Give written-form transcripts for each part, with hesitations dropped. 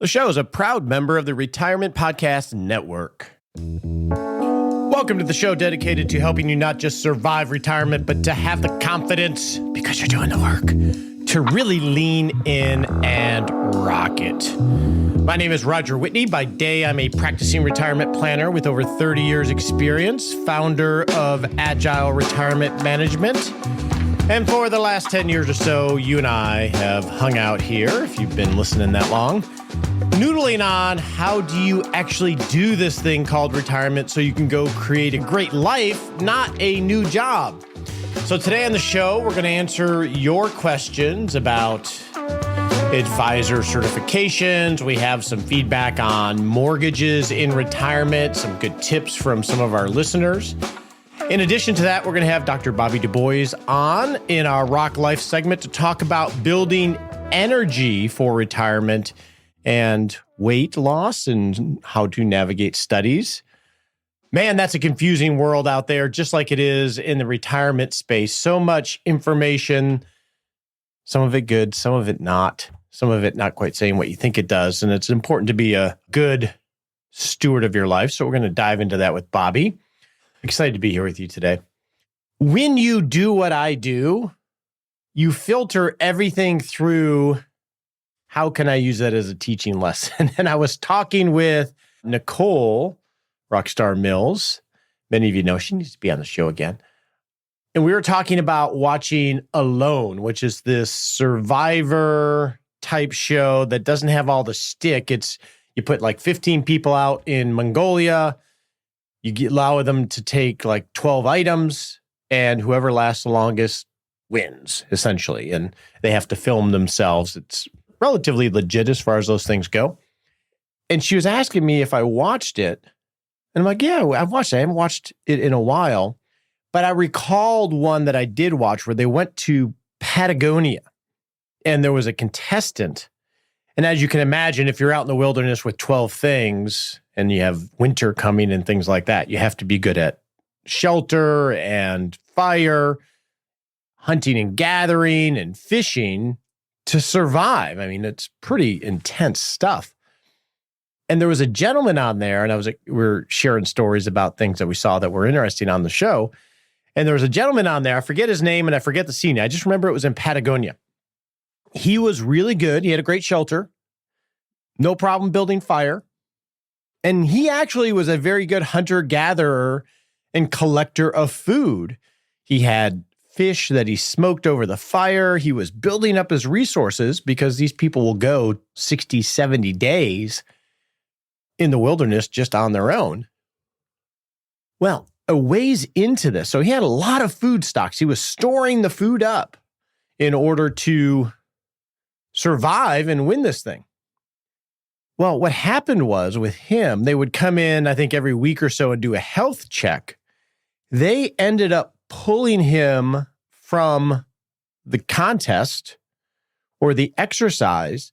The show is a proud member of the Retirement Podcast Network. Welcome to the show dedicated to helping you not just survive retirement, but to have the confidence, because you're doing the work, to really lean in and rock it. My name is Roger Whitney. By day, I'm a practicing retirement planner with over 30 years experience, founder of Agile Retirement Management. And for the last 10 years or so, you and I have hung out here, if you've been listening that long, noodling on how do you actually do this thing called retirement so you can go create a great life, not a new job. So today on the show, we're going to answer your questions about advisor certifications. We have some feedback on mortgages in retirement, some good tips from some of our listeners. In addition to that, we're going to have Dr. Bobby Du Bois on in our Rock Life segment to talk about building energy for retirement and weight loss and how to navigate studies. Man, that's a confusing world out there, just like it is in the retirement space. So much information, some of it good, some of it not, some of it not quite saying what you think it does. And it's important to be a good steward of your life. So we're going to dive into that with Bobby. Excited to be here with you today. When you do what I do, you filter everything through how can I use that as a teaching lesson? And I was talking with Nicole, Rockstar Mills. Many of you know she needs to be on the show again. And we were talking about watching Alone, which is this survivor type show that doesn't have all the stick. It's you put like 15 people out in Mongolia. Allow them to take like 12 items, and whoever lasts the longest wins, essentially. And they have to film themselves. It's relatively legit as far as those things go. And she was asking me if I watched it. And I'm like, yeah, I've watched it. I haven't watched it in a while. But I recalled one that I did watch where they went to Patagonia. And there was a contestant. And as you can imagine, if you're out in the wilderness with 12 things and you have winter coming and things like that, you have to be good at shelter and fire, hunting and gathering and fishing to survive. I mean, it's pretty intense stuff. And there was a gentleman on there, and we're sharing stories about things that we saw that were interesting on the show. And there was a gentleman on there, I forget his name and I forget the scene. I just remember it was in Patagonia. He was really good. He had a great shelter, no problem building fire. And he actually was a very good hunter-gatherer and collector of food. He had fish that he smoked over the fire. He was building up his resources because these people will go 60, 70 days in the wilderness just on their own. Well, a ways into this, so he had a lot of food stocks. He was storing the food up in order to survive and win this thing. Well, what happened was with him, they would come in, I think, every week or so and do a health check. They ended up pulling him from the contest or the exercise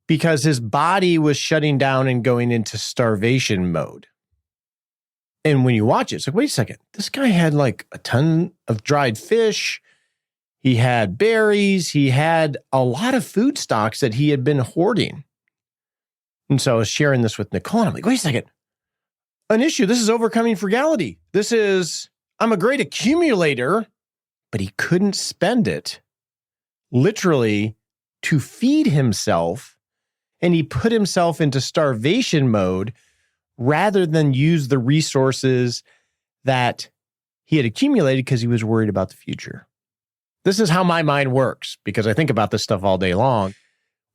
because his body was shutting down and going into starvation mode. And when you watch it, it's like, wait a second, this guy had like a ton of dried fish. He had berries. He had a lot of food stocks that he had been hoarding. And so I was sharing this with Nicole, and I'm like, wait a second. An issue. This is overcoming frugality. I'm a great accumulator, but he couldn't spend it literally to feed himself. And he put himself into starvation mode rather than use the resources that he had accumulated because he was worried about the future. This is how my mind works because I think about this stuff all day long.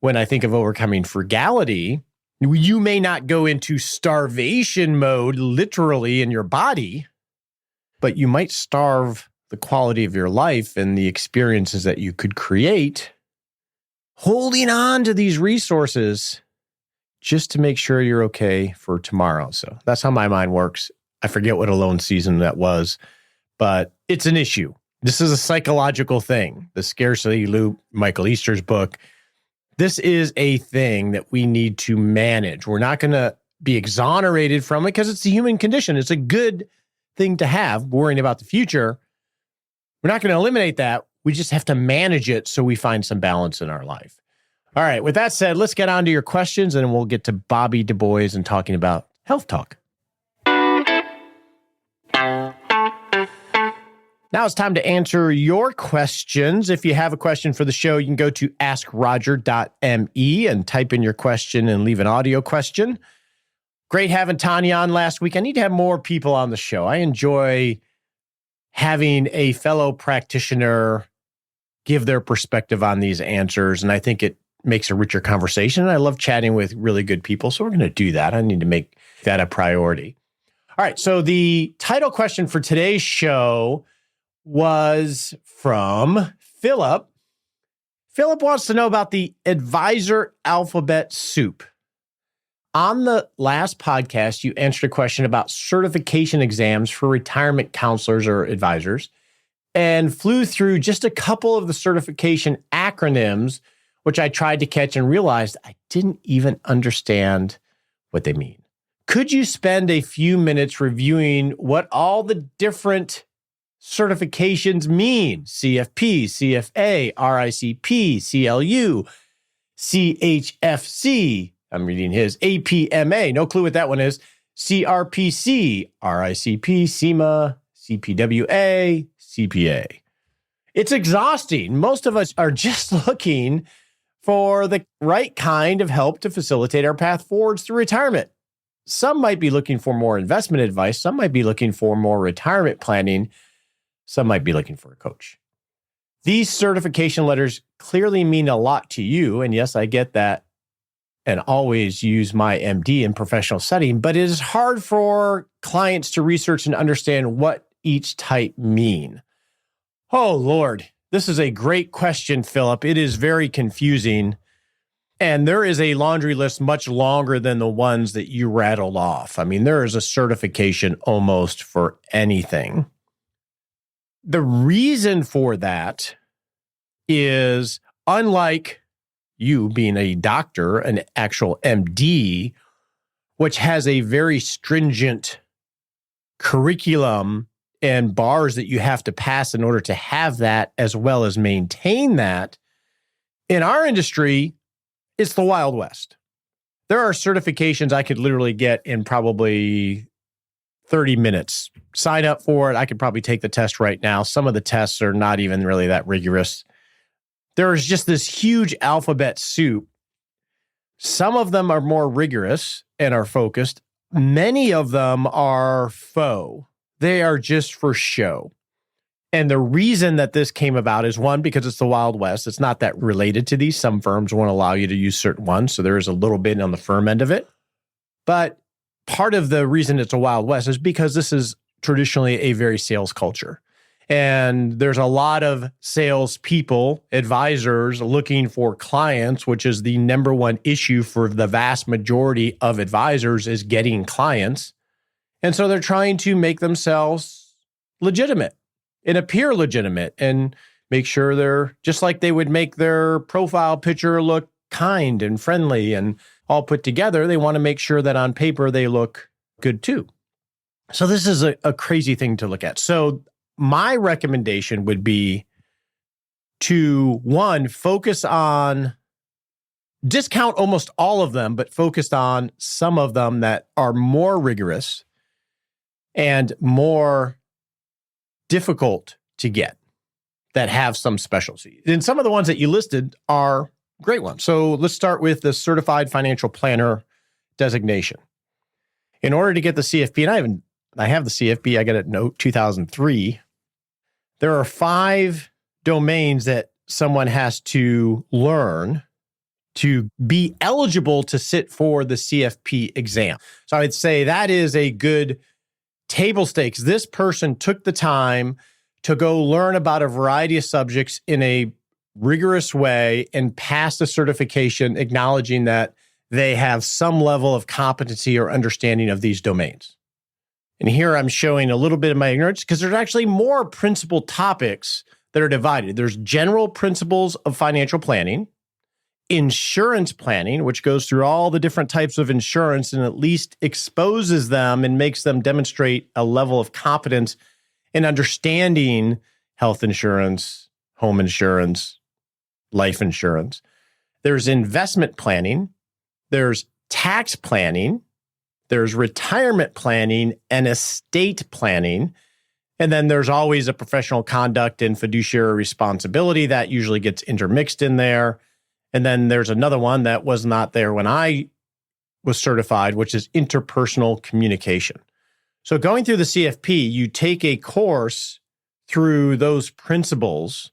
When I think of overcoming frugality, you may not go into starvation mode literally in your body, but you might starve the quality of your life and the experiences that you could create holding on to these resources just to make sure you're okay for tomorrow. So that's how my mind works. I forget what Alone season that was, but it's an issue. This is a psychological thing. The Scarcity Loop, Michael Easter's book. This is a thing that we need to manage. We're not going to be exonerated from it because it's the human condition. It's a good thing to have, worrying about the future. We're not going to eliminate that. We just have to manage it so we find some balance in our life. All right. With that said, let's get on to your questions and we'll get to Bobby Du Bois and talking about health talk. Now it's time to answer your questions. If you have a question for the show, you can go to askroger.me and type in your question and leave an audio question. Great having Tanya on last week. I need to have more people on the show. I enjoy having a fellow practitioner give their perspective on these answers, and I think it makes a richer conversation. And I love chatting with really good people, so we're going to do that. I need to make that a priority. All right, so the title question for today's show was from Philip. Philip wants to know about the advisor alphabet soup. On the last podcast, you answered a question about certification exams for retirement counselors or advisors and flew through just a couple of the certification acronyms, which I tried to catch and realized I didn't even understand what they mean. Could you spend a few minutes reviewing what all the different certifications mean? CFP, CFA, RICP, CLU, CHFC. I'm reading his APMA. No clue what that one is. CRPC, RICP, CIMA, CPWA, CPA. It's exhausting. Most of us are just looking for the right kind of help to facilitate our path forwards through retirement. Some might be looking for more investment advice. Some might be looking for more retirement planning. Some might be looking for a coach. These certification letters clearly mean a lot to you. And yes, I get that and always use my MD in professional setting, but it is hard for clients to research and understand what each type mean. Oh, Lord, this is a great question, Philip. It is very confusing. And there is a laundry list much longer than the ones that you rattled off. I mean, there is a certification almost for anything. The reason for that is, unlike you being a doctor, an actual MD, which has a very stringent curriculum and bars that you have to pass in order to have that as well as maintain that, in our industry, it's the Wild West. There are certifications I could literally get in probably 30 minutes. Sign up for it. I could probably take the test right now. Some of the tests are not even really that rigorous. There is just this huge alphabet soup. Some of them are more rigorous and are focused. Many of them are faux. They are just for show. And the reason that this came about is, one, because it's the Wild West. It's not that related to these. Some firms won't allow you to use certain ones, so there is a little bit on the firm end of it. But part of the reason it's a Wild West is because this is traditionally a very sales culture. And there's a lot of salespeople, advisors looking for clients, which is the number one issue for the vast majority of advisors, is getting clients. And so they're trying to make themselves legitimate and appear legitimate and make sure they're just like they would make their profile picture look kind and friendly and all put together. They want to make sure that on paper they look good too. So this is a crazy thing to look at. So my recommendation would be to, one, focus on, discount almost all of them, but focus on some of them that are more rigorous and more difficult to get, that have some specialty. And some of the ones that you listed are great ones. So let's start with the Certified Financial Planner designation. In order to get the CFP, and I have the CFP, I got it in 2003. There are 5 domains that someone has to learn to be eligible to sit for the CFP exam. So I would say that is a good table stakes. This person took the time to go learn about a variety of subjects in a rigorous way and pass the certification, acknowledging that they have some level of competency or understanding of these domains. And here I'm showing a little bit of my ignorance because there's actually more principal topics that are divided. There's general principles of financial planning, insurance planning, which goes through all the different types of insurance and at least exposes them and makes them demonstrate a level of competence in understanding health insurance, home insurance, life insurance. There's investment planning, there's tax planning, there's retirement planning and estate planning. And then there's always a professional conduct and fiduciary responsibility that usually gets intermixed in there. And then there's another one that was not there when I was certified, which is interpersonal communication. So going through the CFP, you take a course through those principles.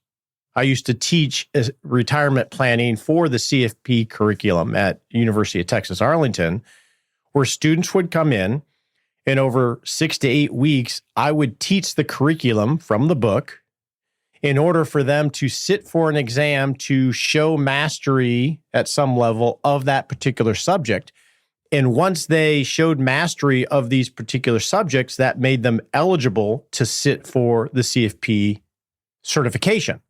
I used to teach retirement planning for the CFP curriculum at University of Texas, Arlington, where students would come in, and over 6 to 8 weeks, I would teach the curriculum from the book in order for them to sit for an exam to show mastery at some level of that particular subject. And once they showed mastery of these particular subjects, that made them eligible to sit for the CFP certification.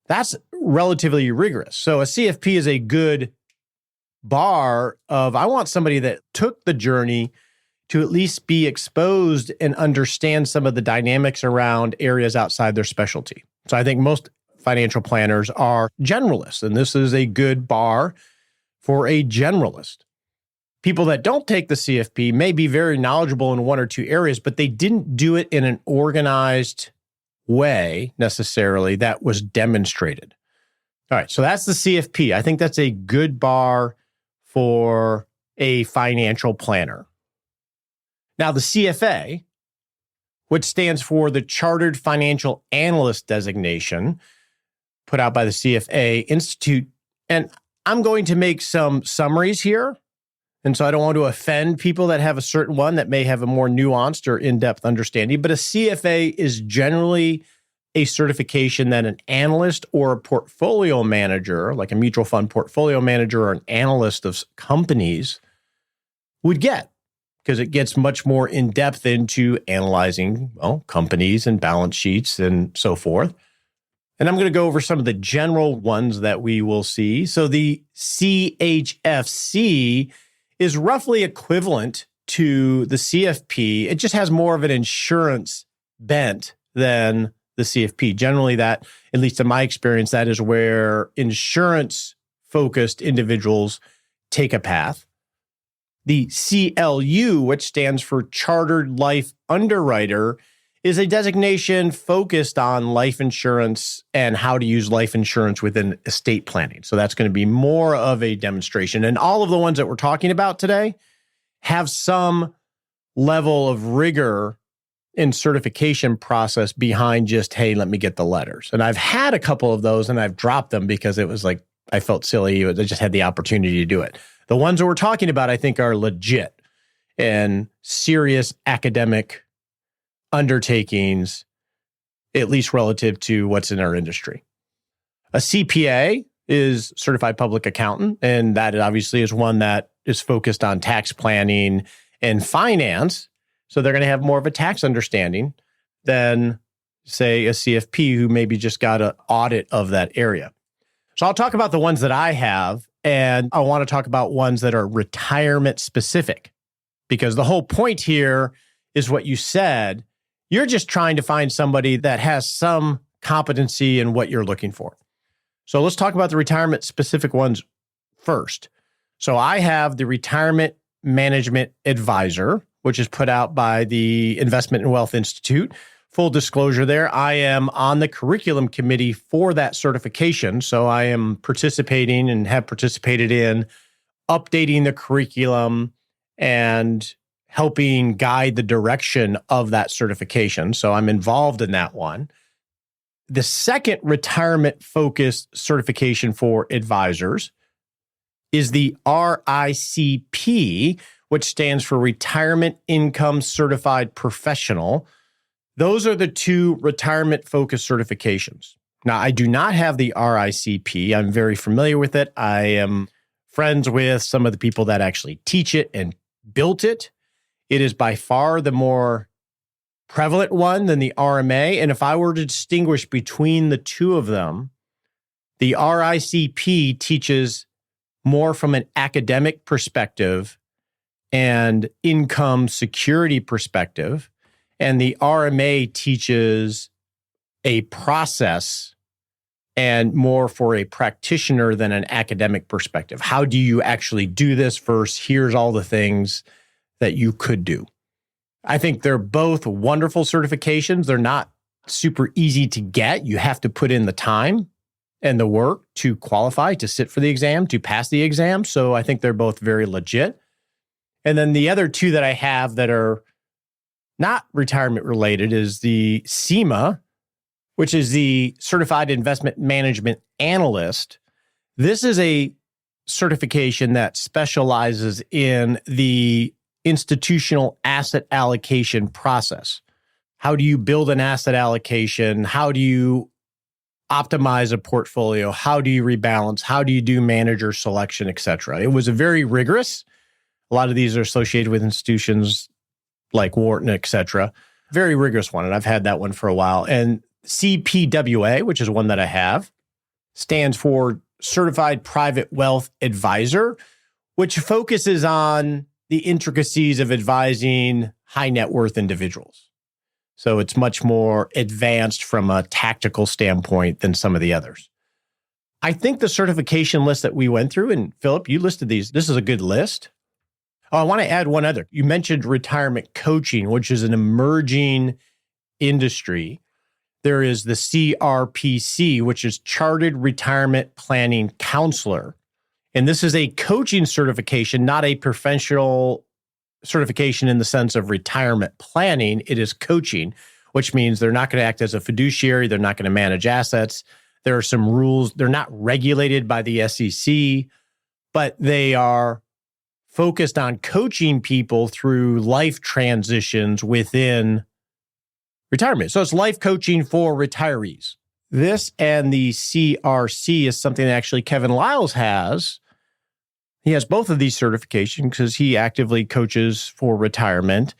That's relatively rigorous. So a CFP is a good bar of, I want somebody that took the journey to at least be exposed and understand some of the dynamics around areas outside their specialty. So I think most financial planners are generalists, and this is a good bar for a generalist. People that don't take the CFP may be very knowledgeable in one or two areas, but they didn't do it in an organized way necessarily that was demonstrated. All right, so that's the CFP. I think that's a good bar for a financial planner. Now, the CFA, which stands for the Chartered Financial Analyst designation, put out by the CFA Institute. And I'm going to make some summaries here. And so I don't want to offend people that have a certain one that may have a more nuanced or in-depth understanding. But a CFA is generally a certification that an analyst or a portfolio manager, like a mutual fund portfolio manager or an analyst of companies, would get, because it gets much more in-depth into analyzing, companies and balance sheets and so forth. And I'm going to go over some of the general ones that we will see. So the CHFC is roughly equivalent to the CFP. It just has more of an insurance bent than the CFP. Generally, that, at least in my experience, that is where insurance-focused individuals take a path. The CLU, which stands for Chartered Life Underwriter, is a designation focused on life insurance and how to use life insurance within estate planning. So that's going to be more of a demonstration. And all of the ones that we're talking about today have some level of rigor in certification process behind just, hey, let me get the letters. And I've had a couple of those and I've dropped them because it was like, I felt silly. I just had the opportunity to do it. The ones that we're talking about, I think, are legit and serious academic undertakings, at least relative to what's in our industry. A CPA is Certified Public Accountant, and that obviously is one that is focused on tax planning and finance. So they're going to have more of a tax understanding than, say, a CFP who maybe just got an audit of that area. So I'll talk about the ones that I have, and I want to talk about ones that are retirement specific, because the whole point here is what you said. You're just trying to find somebody that has some competency in what you're looking for. So let's talk about the retirement specific ones first. So I have the Retirement Management Advisor, which is put out by the Investment and Wealth Institute. Full disclosure there, I am on the curriculum committee for that certification. So I am participating and have participated in updating the curriculum and helping guide the direction of that certification. So I'm involved in that one. The second retirement-focused certification for advisors is the RICP, which stands for Retirement Income Certified Professional. Those are the two retirement-focused certifications. Now, I do not have the RICP. I'm very familiar with it. I am friends with some of the people that actually teach it and built it. It is by far the more prevalent one than the RMA. And if I were to distinguish between the two of them, the RICP teaches more from an academic perspective and income security perspective. And the RMA teaches a process and more for a practitioner than an academic perspective. How do you actually do this versus here's all the things that you could do? I think they're both wonderful certifications. They're not super easy to get. You have to put in the time and the work to qualify, to sit for the exam, to pass the exam. So I think they're both very legit. And then the other two that I have that are not retirement related is the CIMA, which is the Certified Investment Management Analyst. This is a certification that specializes in the institutional asset allocation process. How do you build an asset allocation? How do you optimize a portfolio? How do you rebalance? How do you do manager selection, et cetera? It was a very rigorous. A lot of these are associated with institutions like Wharton, et cetera. Very rigorous one, and I've had that one for a while. And CPWA, which is one that I have, stands for Certified Private Wealth Advisor, which focuses on the intricacies of advising high net worth individuals. So it's much more advanced from a tactical standpoint than some of the others. I think the certification list that we went through, and Philip, you listed these, this is a good list. Oh, I want to add one other. You mentioned retirement coaching, which is an emerging industry. There is the CRPC, which is Chartered Retirement Planning Counselor. And this is a coaching certification, not a professional certification in the sense of retirement planning. It is coaching, which means they're not going to act as a fiduciary. They're not going to manage assets. There are some rules. They're not regulated by the SEC, but they are focused on coaching people through life transitions within retirement. So it's life coaching for retirees. This and the CRC is something that actually Kevin Lyles has. He has both of these certifications because he actively coaches for retirement,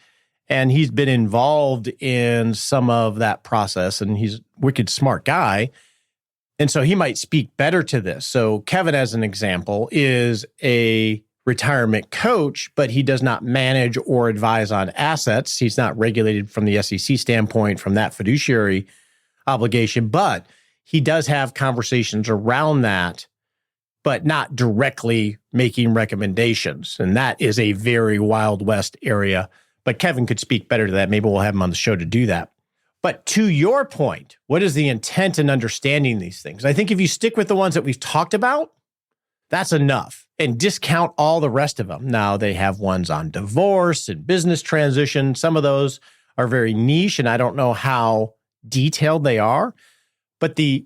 and he's been involved in some of that process, and he's a wicked smart guy. And so he might speak better to this. So Kevin, as an example, is a retirement coach, but he does not manage or advise on assets. He's not regulated from the SEC standpoint from that fiduciary obligation, but he does have conversations around that, but not directly making recommendations. And that is a very Wild West area. But Kevin could speak better to that. Maybe we'll have him on the show to do that. But to your point, what is the intent in understanding these things? I think if you stick with the ones that we've talked about, that's enough, and discount all the rest of them. Now, they have ones on divorce and business transition. Some of those are very niche, and I don't know how detailed they are. But the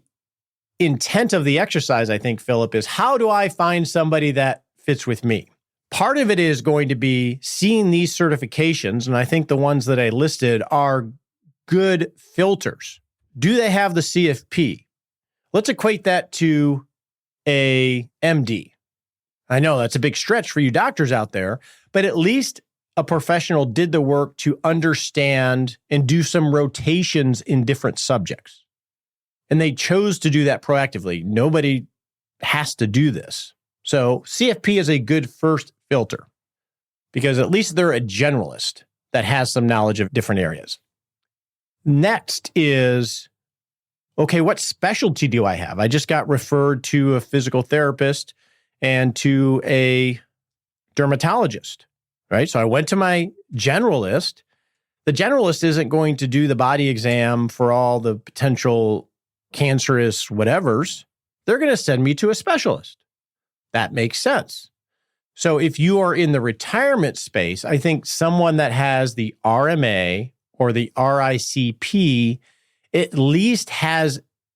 intent of the exercise, I think, Philip, is how do I find somebody that fits with me? Part of it is going to be seeing these certifications, and I think the ones that I listed are good filters. Do they have the CFP? Let's equate that to a MD. I know that's a big stretch for you doctors out there, but at least a professional did the work to understand and do some rotations in different subjects. And they chose to do that proactively. Nobody has to do this. So CFP is a good first filter because at least they're a generalist that has some knowledge of different areas. Next is, okay, what specialty do I have? I just got referred to a physical therapist and to a dermatologist, right? So I went to my generalist. The generalist isn't going to do the body exam for all the potential cancerous whatevers. They're going to send me to a specialist. That makes sense. So if you are in the retirement space, I think someone that has the RMA or the RICP at least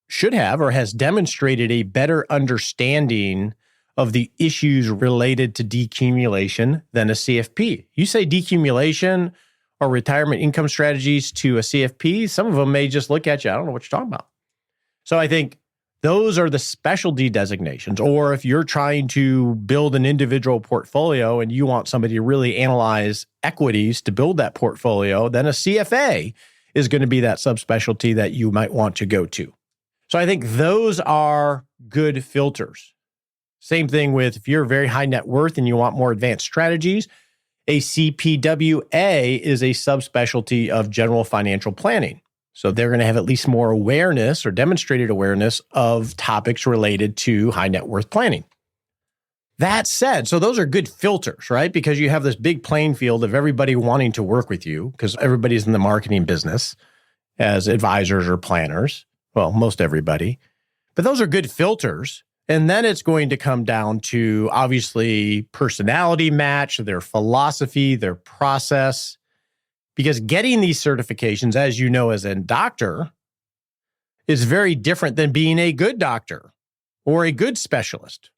should have or has demonstrated a better understanding of the issues related to decumulation than a CFP. You say decumulation or retirement income strategies to a CFP, some of them may just look at you, I don't know what you're talking about. So I think those are the specialty designations. Or if you're trying to build an individual portfolio and you want somebody to really analyze equities to build that portfolio, then a CFA is going to be that subspecialty that you might want to go to. So I think those are good filters. Same thing with if you're very high net worth and you want more advanced strategies, a CPWA is a subspecialty of general financial planning. So they're going to have at least more awareness or demonstrated awareness of topics related to high net worth planning. That said, so those are good filters, right? Because you have this big playing field of everybody wanting to work with you because everybody's in the marketing business as advisors or planners. Well, most everybody. But those are good filters. And then it's going to come down to obviously personality match, their philosophy, their process. Because getting these certifications, as you know, as a doctor, is very different than being a good doctor or a good specialist.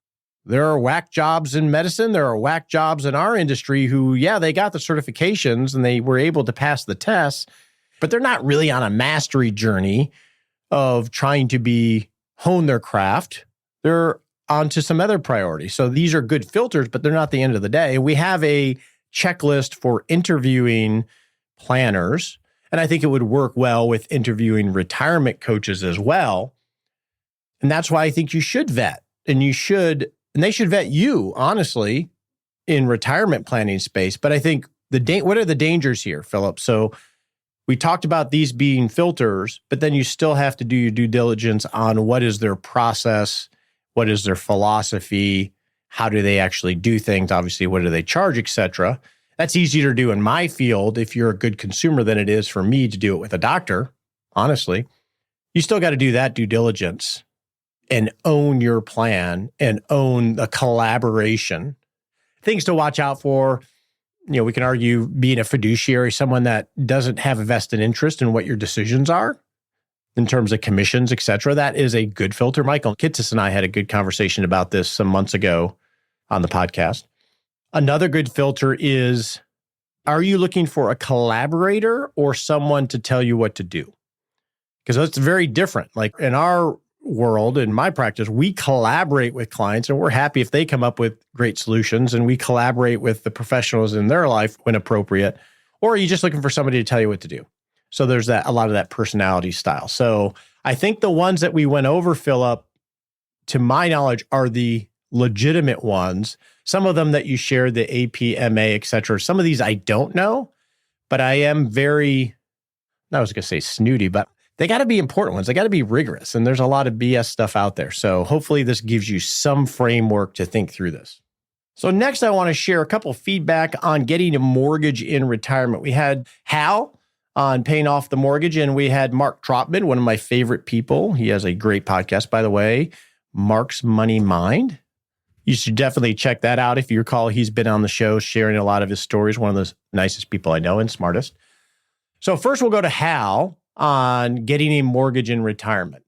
There are whack jobs in medicine. There are whack jobs in our industry who, yeah, they got the certifications and they were able to pass the tests, but they're not really on a mastery journey of trying to hone their craft. They're onto some other priorities. So these are good filters, but they're not the end of the day. We have a checklist for interviewing planners, and I think it would work well with interviewing retirement coaches as well. And that's why I think you should vet, and they should vet you, honestly, in retirement planning space. But I think what are the dangers here, Philip? So we talked about these being filters, but then you still have to do your due diligence on what is their process, what is their philosophy, how do they actually do things, obviously, what do they charge, et cetera. That's easier to do in my field if you're a good consumer than it is for me to do it with a doctor, honestly. You still got to do that due diligence and own your plan and own the collaboration. Things to watch out for, we can argue being a fiduciary, someone that doesn't have a vested interest in what your decisions are in terms of commissions, et cetera. That is a good filter. Michael Kittis and I had a good conversation about this some months ago on the podcast. Another good filter is, are you looking for a collaborator or someone to tell you what to do? Because that's very different. Like in our world, in my practice, we collaborate with clients and we're happy if they come up with great solutions, and we collaborate with the professionals in their life when appropriate. Or are you just looking for somebody to tell you what to do? So there's a lot of that personality style. So I think the ones that we went over, Philip, to my knowledge, are the legitimate ones. Some of them that you shared, the APMA, et cetera. Some of these I don't know, but I am I was going to say snooty, but they got to be important ones. They got to be rigorous. And there's a lot of BS stuff out there. So hopefully this gives you some framework to think through this. So next, I want to share a couple of feedback on getting a mortgage in retirement. We had Hal on paying off the mortgage, and we had Mark Trotman, one of my favorite people. He has a great podcast, by the way, Mark's Money Mind. You should definitely check that out. If you recall, he's been on the show sharing a lot of his stories, one of the nicest people I know and smartest. So first we'll go to Hal on getting a mortgage in retirement.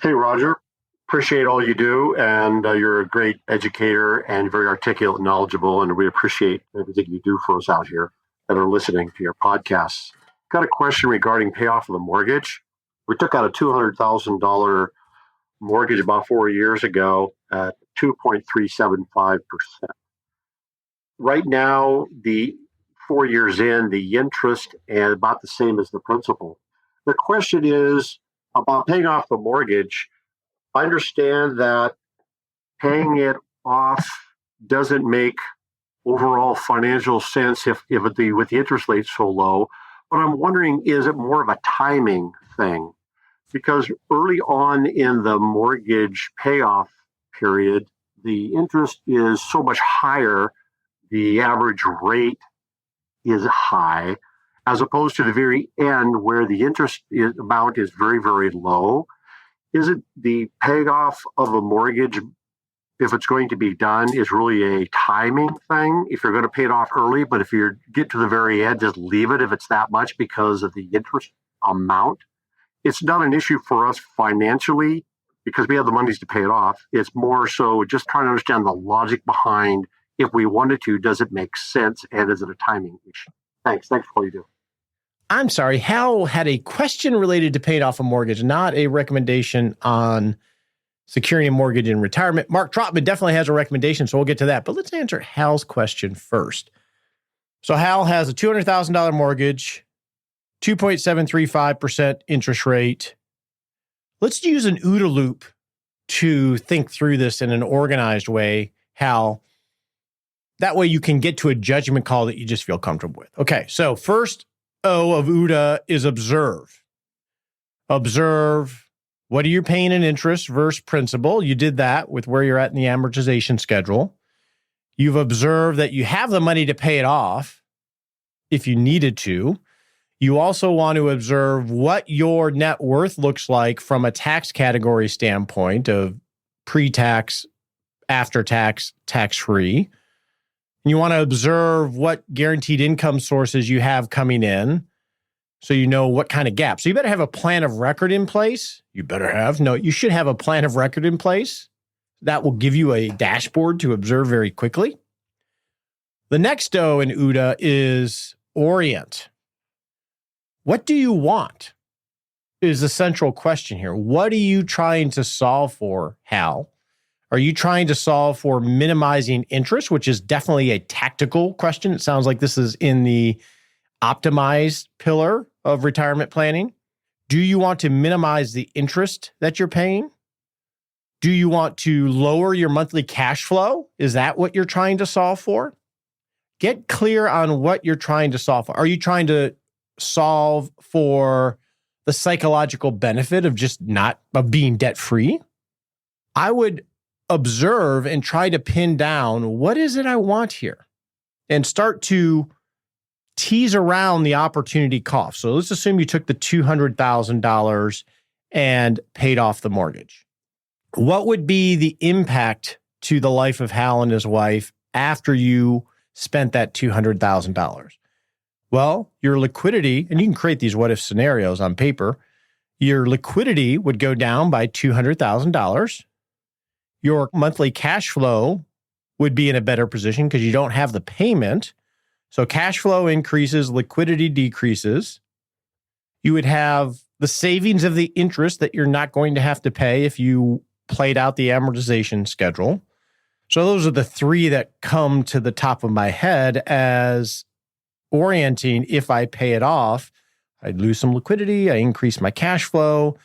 Hey, Roger. Appreciate all you do. And you're a great educator and very articulate and knowledgeable. And we appreciate everything you do for us out here that are listening to your podcasts. Got a question regarding payoff of the mortgage. We took out a $200,000 mortgage about 4 years ago at 2.375%. Right now, the 4 years in, the interest is about the same as the principal. The question is about paying off the mortgage. I understand that paying it off doesn't make overall financial sense with the interest rate so low. But I'm wondering, is it more of a timing thing? Because early on in the mortgage payoff period, the interest is so much higher, the average rate is high, as opposed to the very end where the interest amount is very, very low. Is it the payoff of a mortgage, if it's going to be done, is really a timing thing? If you're going to pay it off early, but if you get to the very end, just leave it if it's that much because of the interest amount. It's not an issue for us financially because we have the monies to pay it off. It's more so just trying to understand the logic behind, if we wanted to, does it make sense, and is it a timing issue? Thanks for all you do. I'm sorry, Hal had a question related to paying off a mortgage, not a recommendation on securing a mortgage in retirement. Mark Trotman definitely has a recommendation, so we'll get to that. But let's answer Hal's question first. So Hal has a $200,000 mortgage, 2.735% interest rate. Let's use an OODA loop to think through this in an organized way, Hal. That way you can get to a judgment call that you just feel comfortable with. Okay, so first O of OODA is observe. Observe, what are you paying in interest versus principal? You did that with where you're at in the amortization schedule. You've observed that you have the money to pay it off if you needed to. You also want to observe what your net worth looks like from a tax category standpoint of pre-tax, after-tax, tax-free. You want to observe what guaranteed income sources you have coming in so you know what kind of gap. So you better have a plan of record in place. You should have a plan of record in place. That will give you a dashboard to observe very quickly. The next O in UDA is orient. What do you want is the central question here. What are you trying to solve for, Hal? Are you trying to solve for minimizing interest, which is definitely a tactical question? It sounds like this is in the optimized pillar of retirement planning. Do you want to minimize the interest that you're paying? Do you want to lower your monthly cash flow? Is that what you're trying to solve for? Get clear on what you're trying to solve for. Are you trying to solve for the psychological benefit of being debt-free? I would observe and try to pin down, what is it I want here? And start to tease around the opportunity cost. So let's assume you took the $200,000 and paid off the mortgage. What would be the impact to the life of Hal and his wife after you spent that $200,000? Well, your liquidity, and you can create these what-if scenarios on paper, your liquidity would go down by $200,000. Your monthly cash flow would be in a better position because you don't have the payment. So cash flow increases, liquidity decreases. You would have the savings of the interest that you're not going to have to pay if you played out the amortization schedule. So those are the three that come to the top of my head as orienting. If I pay it off, I'd lose some liquidity, I increase my cash flow,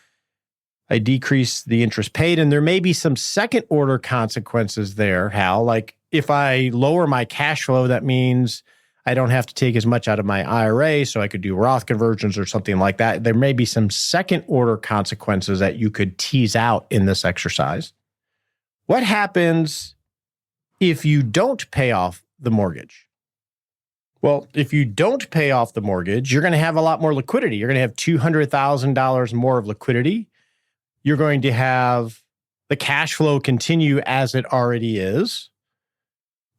I decrease the interest paid, and there may be some second order consequences there, Hal. Like if I lower my cash flow, that means I don't have to take as much out of my IRA, so I could do Roth conversions or something like that. There may be some second order consequences that you could tease out in this exercise. What happens if you don't pay off the mortgage? Well, if you don't pay off the mortgage, you're going to have a lot more liquidity. You're going to have $200,000 more of liquidity. You're going to have the cash flow continue as it already is.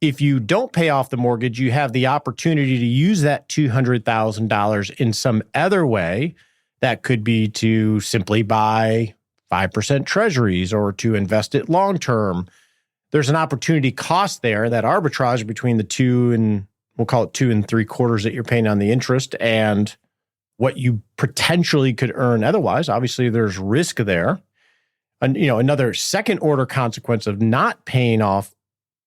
If you don't pay off the mortgage, you have the opportunity to use that $200,000 in some other way. That could be to simply buy 5% treasuries or to invest it long-term. There's an opportunity cost there, that arbitrage between the we'll call it 2 3/4 that you're paying on the interest and what you potentially could earn otherwise. Obviously, there's risk there. And, another second order consequence of not paying off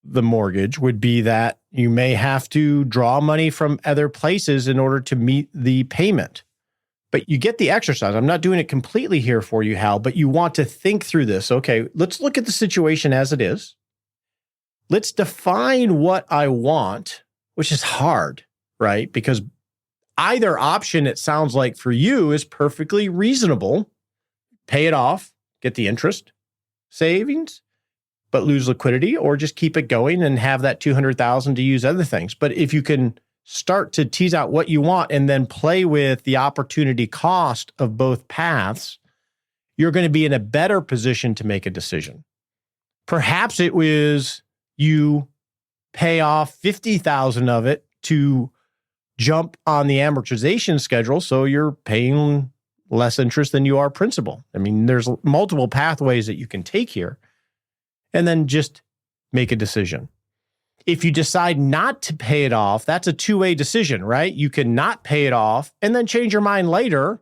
the mortgage would be that you may have to draw money from other places in order to meet the payment. But you get the exercise. I'm not doing it completely here for you, Hal, but you want to think through this. Okay, let's look at the situation as it is. Let's define what I want, which is hard, right? Because either option, it sounds like for you, is perfectly reasonable. Pay it off, get the interest savings, but lose liquidity, or just keep it going and have that $200,000 to use other things. But if you can start to tease out what you want and then play with the opportunity cost of both paths, you're going to be in a better position to make a decision. Perhaps it was you pay off $50,000 of it to jump on the amortization schedule, so you're paying less interest than you are principal. I mean, there's multiple pathways that you can take here, and then just make a decision. If you decide not to pay it off, that's a two-way decision, right? You can not pay it off and then change your mind later,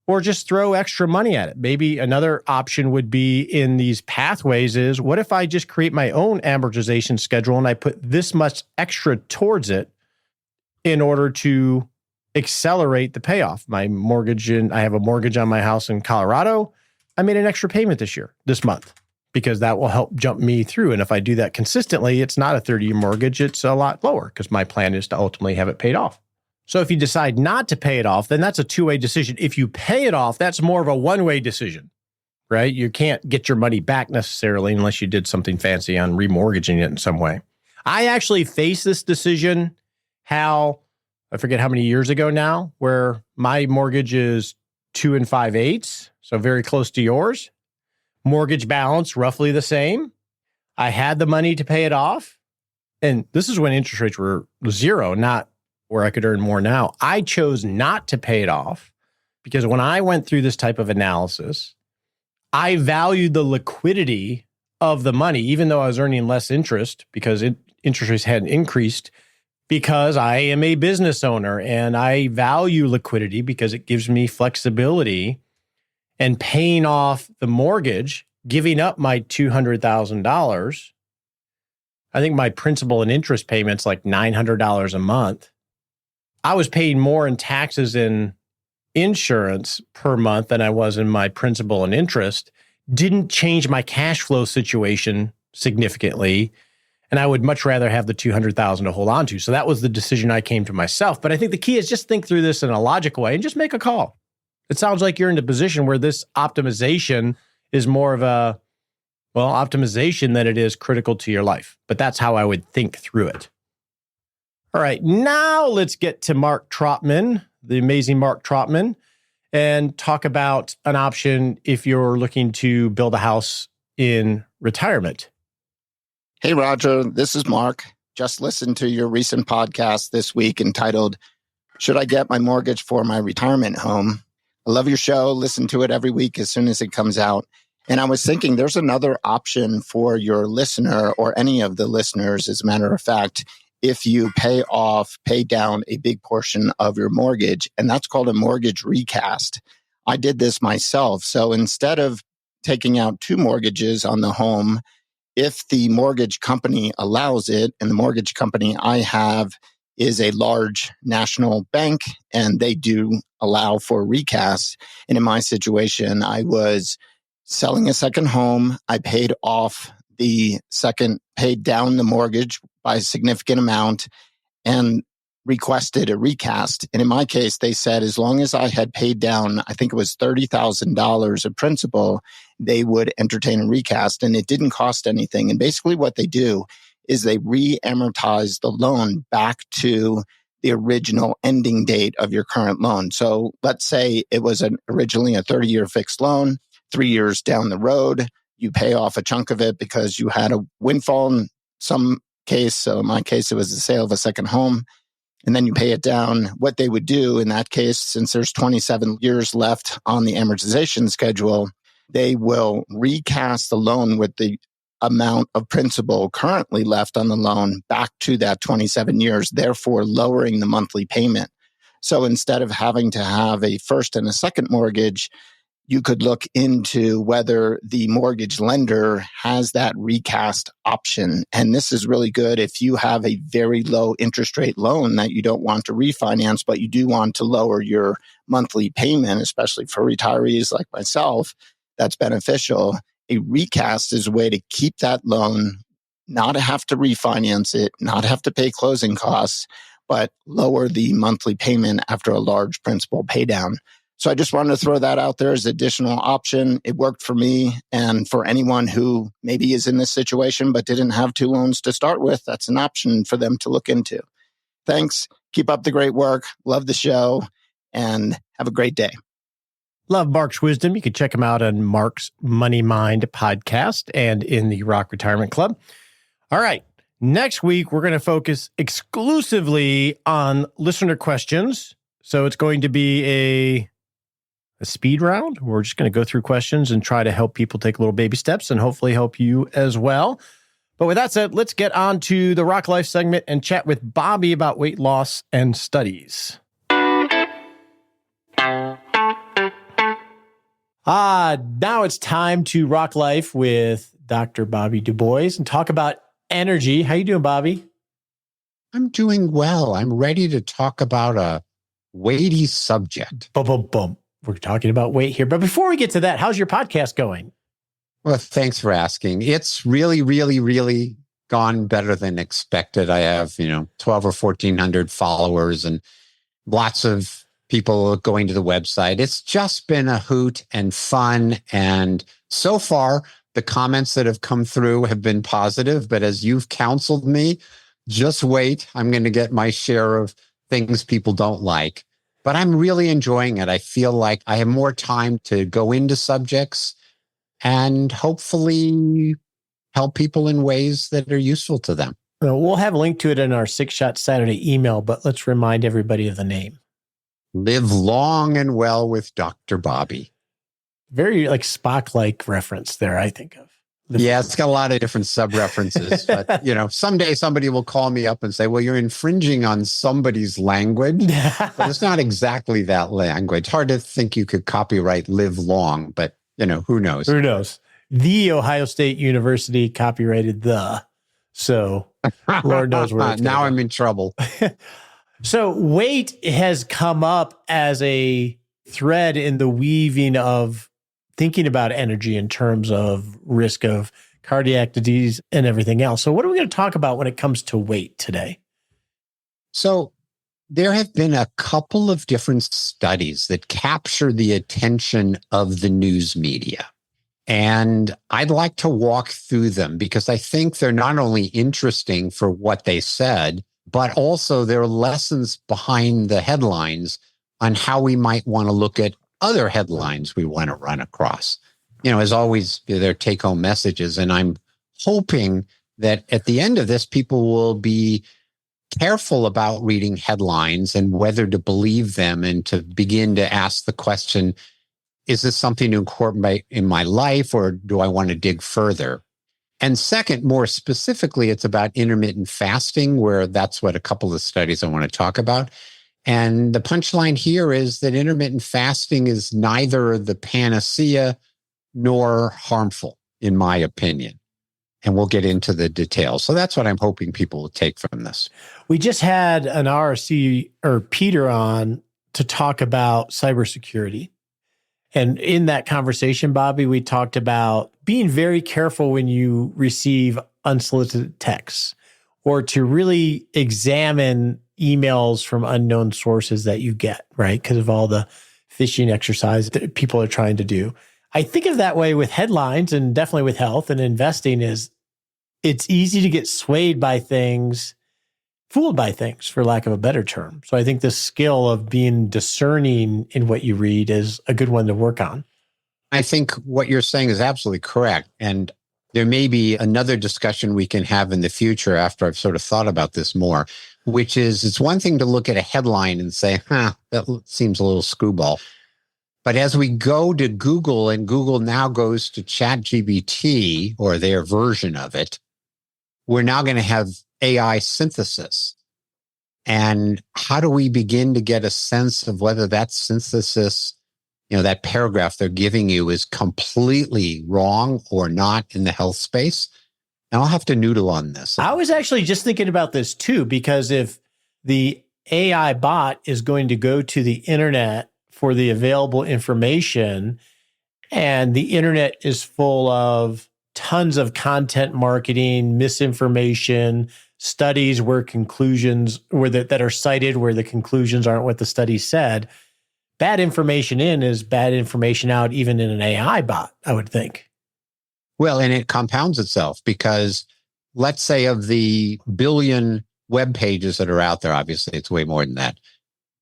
or just throw extra money at it. Maybe another option would be in these pathways is, what if I just create my own amortization schedule and I put this much extra towards it in order to accelerate the payoff? My mortgage, and I have a mortgage on my house in Colorado. I made an extra payment this month, because that will help jump me through. And if I do that consistently, it's not a 30-year mortgage, it's a lot lower because my plan is to ultimately have it paid off. So if you decide not to pay it off, then that's a two-way decision. If you pay it off, that's more of a one-way decision, right? You can't get your money back necessarily unless you did something fancy on remortgaging it in some way. I actually faced this decision, I forget how many years ago now, where my mortgage is 2 5/8, so very close to yours. Mortgage balance, roughly the same. I had the money to pay it off. And this is when interest rates were zero, not where I could earn more now. I chose not to pay it off because when I went through this type of analysis, I valued the liquidity of the money, even though I was earning less interest because interest rates had increased, because I am a business owner and I value liquidity because it gives me flexibility. And paying off the mortgage, giving up my $200,000, I think my principal and interest payments like $900 a month. I was paying more in taxes and insurance per month than I was in my principal and interest. Didn't change my cash flow situation significantly. And I would much rather have the $200,000 to hold on to. So that was the decision I came to myself. But I think the key is just think through this in a logical way and just make a call. It sounds like you're in a position where this optimization is more of optimization than it is critical to your life. But that's how I would think through it. All right, now let's get to Mark Trotman, the amazing Mark Trotman, and talk about an option if you're looking to build a house in retirement. Hey, Roger, this is Mark. Just listened to your recent podcast this week entitled, Should I Get My Mortgage for My Retirement Home? I love your show. Listen to it every week as soon as it comes out. And I was thinking there's another option for your listener or any of the listeners, as a matter of fact, if you pay down a big portion of your mortgage, and that's called a mortgage recast. I did this myself. So instead of taking out two mortgages on the home, if the mortgage company allows it, and the mortgage company I have is a large national bank, and they do allow for recasts. And in my situation, I was selling a second home. I paid down the mortgage by a significant amount and requested a recast. And in my case, they said as long as I had paid down, I think it was $30,000 of principal, they would entertain a recast, and it didn't cost anything. And basically what they do is they re-amortize the loan back to the original ending date of your current loan. So let's say it was originally a 30-year fixed loan. 3 years down the road, you pay off a chunk of it because you had a windfall in some case. So in my case, it was the sale of a second home. And then you pay it down. What they would do in that case, since there's 27 years left on the amortization schedule, they will recast the loan with the amount of principal currently left on the loan back to that 27 years, therefore lowering the monthly payment. So instead of having to have a first and a second mortgage, you could look into whether the mortgage lender has that recast option. And this is really good if you have a very low interest rate loan that you don't want to refinance, but you do want to lower your monthly payment, especially for retirees like myself. That's beneficial. A recast is a way to keep that loan, not have to refinance it, not have to pay closing costs, but lower the monthly payment after a large principal paydown. So I just wanted to throw that out there as an additional option. It worked for me, and for anyone who maybe is in this situation but didn't have two loans to start with, that's an option for them to look into. Thanks. Keep up the great work. Love the show, and have a great day. Love Mark's wisdom. You can check him out on Mark's Money Mind podcast and in the Rock Retirement Club. All right. Next week, we're going to focus exclusively on listener questions. So it's going to be a speed round. We're just going to go through questions and try to help people take little baby steps and hopefully help you as well. But with that said, let's get on to the Rock Life segment and chat with Bobby about weight loss and studies. Now it's time to Rock Life with Dr. Bobby DuBois and talk about energy. How you doing, Bobby? I'm doing well. I'm ready to talk about a weighty subject. Boom, boom, boom. We're talking about weight here. But before we get to that, how's your podcast going? Well, thanks for asking. It's really, really, really gone better than expected. I have, 12 or 1,400 followers, and lots of people going to the website. It's just been a hoot and fun. And so far, the comments that have come through have been positive. But as you've counseled me, just wait. I'm going to get my share of things people don't like. But I'm really enjoying it. I feel like I have more time to go into subjects and hopefully help people in ways that are useful to them. We'll have a link to it in our 6-Shot Saturday email, but let's remind everybody of the name. Live long and well with Dr. Bobby. Very like Spock-like reference there, I think of. Yeah, it's got a lot of different sub-references. But, someday somebody will call me up and say, well, you're infringing on somebody's language. But it's not exactly that language. Hard to think you could copyright live long, but, who knows? Who knows? The Ohio State University copyrighted the. So Lord knows where it's now I'm in trouble. So weight has come up as a thread in the weaving of thinking about energy in terms of risk of cardiac disease and everything else. So what are we going to talk about when it comes to weight today? So there have been a couple of different studies that capture the attention of the news media. And I'd like to walk through them because I think they're not only interesting for what they said, but also there are lessons behind the headlines on how we might want to look at other headlines we want to run across. As always, they're take-home messages. And I'm hoping that at the end of this, people will be careful about reading headlines and whether to believe them and to begin to ask the question, is this something to incorporate in my life or do I want to dig further? And second, more specifically, it's about intermittent fasting, where that's what a couple of studies I want to talk about. And the punchline here is that intermittent fasting is neither the panacea nor harmful, in my opinion. And we'll get into the details. So that's what I'm hoping people will take from this. We just had an RC or Peter on to talk about cybersecurity. And in that conversation, Bobby, we talked about being very careful when you receive unsolicited texts or to really examine emails from unknown sources that you get, right? Because of all the phishing exercise that people are trying to do. I think of that way with headlines and definitely with health and investing is it's easy to get swayed by things, fooled by things, for lack of a better term. So I think the skill of being discerning in what you read is a good one to work on. I think what you're saying is absolutely correct. And there may be another discussion we can have in the future after I've sort of thought about this more, which is it's one thing to look at a headline and say, that seems a little screwball. But as we go to Google and Google now goes to ChatGPT or their version of it, we're now going to have AI synthesis. And how do we begin to get a sense of whether that synthesis, that paragraph they're giving you is completely wrong or not in the health space? And I'll have to noodle on this. I was actually just thinking about this too, because if the AI bot is going to go to the internet for the available information and the internet is full of tons of content marketing, misinformation, studies where conclusions that are cited where the conclusions aren't what the study said. Bad information in is bad information out, even in an AI bot, I would think. Well, and it compounds itself because let's say of the billion web pages that are out there, obviously it's way more than that.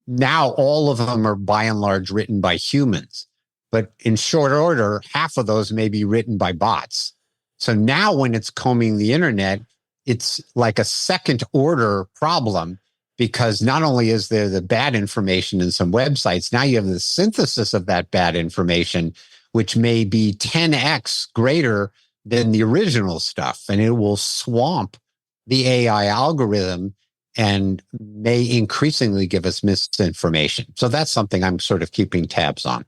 Now all of them are by and large written by humans, but in short order, half of those may be written by bots. So now when it's combing the internet, it's like a second order problem because not only is there the bad information in some websites, now you have the synthesis of that bad information, which may be 10x greater than the original stuff. And it will swamp the AI algorithm and may increasingly give us misinformation. So that's something I'm sort of keeping tabs on.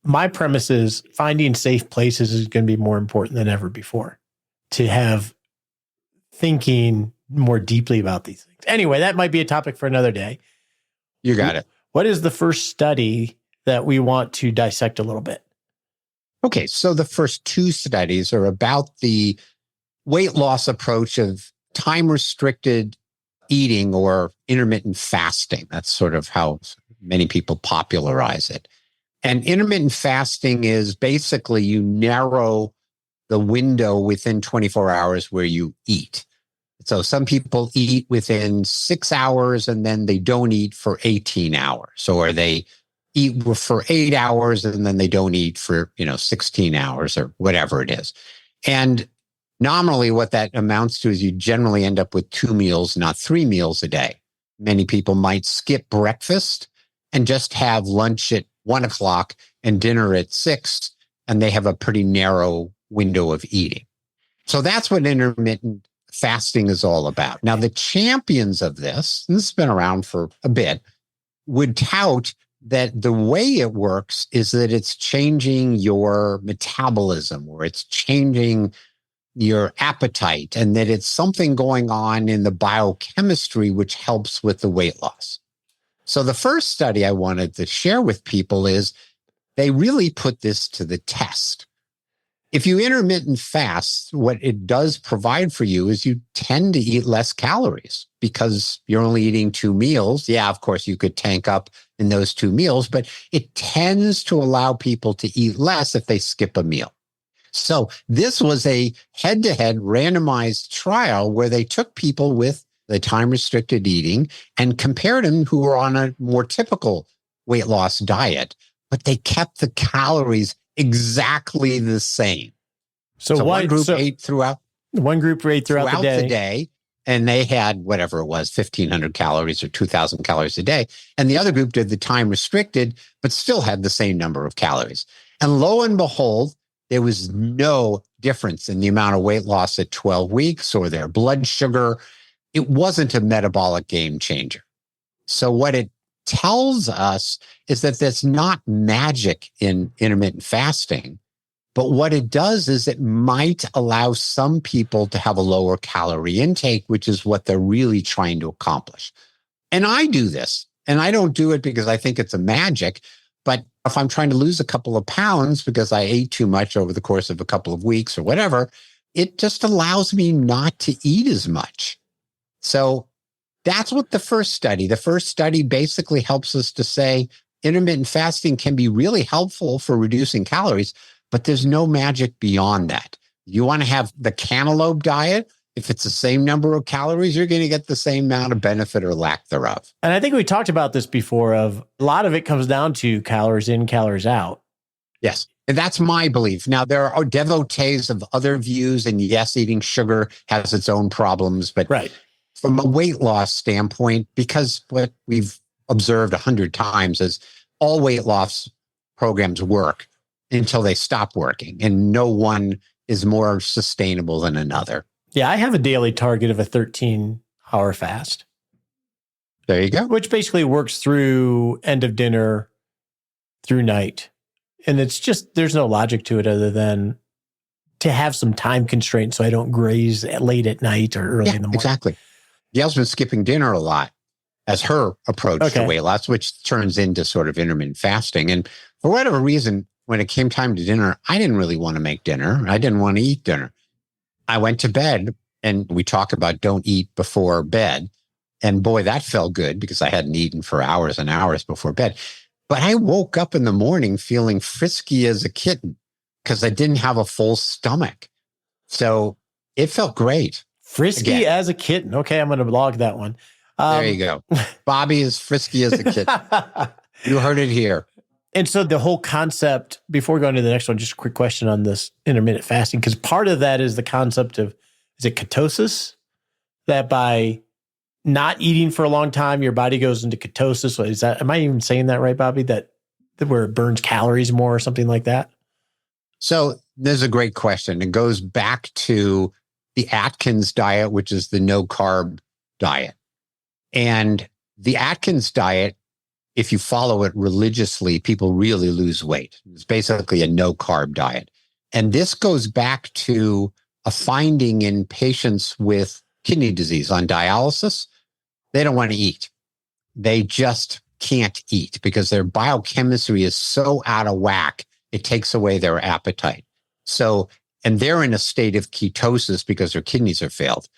My premise is finding safe places is going to be more important than ever before to have thinking more deeply about these things. Anyway, that might be a topic for another day. You got it. What is the first study that we want to dissect a little bit? Okay, so the first two studies are about the weight loss approach of time-restricted eating or intermittent fasting. That's sort of how many people popularize it. And intermittent fasting is basically you narrow the window within 24 hours where you eat. So some people eat within 6 hours and then they don't eat for 18 hours, or they eat for 8 hours and then they don't eat for, 16 hours or whatever it is. And nominally what that amounts to is you generally end up with 2 meals, not 3 meals a day. Many people might skip breakfast and just have lunch at 1 o'clock and dinner at 6, and they have a pretty narrow window of eating. So that's what intermittent fasting is all about. Now, the champions of this, and this has been around for a bit, would tout that the way it works is that it's changing your metabolism, or it's changing your appetite, and that it's something going on in the biochemistry which helps with the weight loss. So the first study I wanted to share with people is they really put this to the test. If you intermittent fast, what it does provide for you is you tend to eat less calories because you're only eating 2 meals. Yeah, of course, you could tank up in those 2 meals, but it tends to allow people to eat less if they skip a meal. So this was a head-to-head randomized trial where they took people with the time-restricted eating and compared them who were on a more typical weight loss diet, but they kept the calories exactly the same. So one group ate throughout the day, and they had whatever it was, 1,500 calories or 2,000 calories a day. And the other group did the time restricted, but still had the same number of calories. And lo and behold, there was no difference in the amount of weight loss at 12 weeks or their blood sugar. It wasn't a metabolic game changer. So what it tells us is that that's not magic in intermittent fasting, but what it does is it might allow some people to have a lower calorie intake, which is what they're really trying to accomplish. And I do this, and I don't do it because I think it's a magic, but if I'm trying to lose a couple of pounds because I ate too much over the course of a couple of weeks or whatever, it just allows me not to eat as much. So that's what the first study basically helps us to say intermittent fasting can be really helpful for reducing calories, but there's no magic beyond that. You want to have the cantaloupe diet. If it's the same number of calories, you're going to get the same amount of benefit or lack thereof. And I think we talked about this before of a lot of it comes down to calories in, calories out. Yes. And that's my belief. Now, there are devotees of other views, and yes, eating sugar has its own problems, but right. From a weight loss standpoint, because what we've observed 100 times is all weight loss programs work until they stop working, and no one is more sustainable than another. Yeah, I have a daily target of a 13-hour fast. There you go. Which basically works through end of dinner through night. And it's just, there's no logic to it other than to have some time constraints so I don't graze late at night or early in the morning. Exactly. Gail's been skipping dinner a lot as her approach to weight loss, which turns into sort of intermittent fasting. And for whatever reason, when it came time to dinner, I didn't really want to make dinner. I didn't want to eat dinner. I went to bed, and we talk about don't eat before bed. And boy, that felt good because I hadn't eaten for hours and hours before bed. But I woke up in the morning feeling frisky as a kitten because I didn't have a full stomach. So it felt great. Frisky as a kitten. Okay, I'm going to log that one. There you go. Bobby is frisky as a kitten. You heard it here. And so the whole concept, before going to the next one, just a quick question on this intermittent fasting, because part of that is the concept of, is it ketosis? That by not eating for a long time, your body goes into ketosis. Is that, am I even saying that right, Bobby? That where it burns calories more or something like that? So there's a great question. It goes back to the Atkins diet, which is the no carb diet. And the Atkins diet, if you follow it religiously, people really lose weight. It's basically a no carb diet. And this goes back to a finding in patients with kidney disease on dialysis. They don't want to eat. They just can't eat because their biochemistry is so out of whack, it takes away their appetite. So, and they're in a state of ketosis because their kidneys are failed.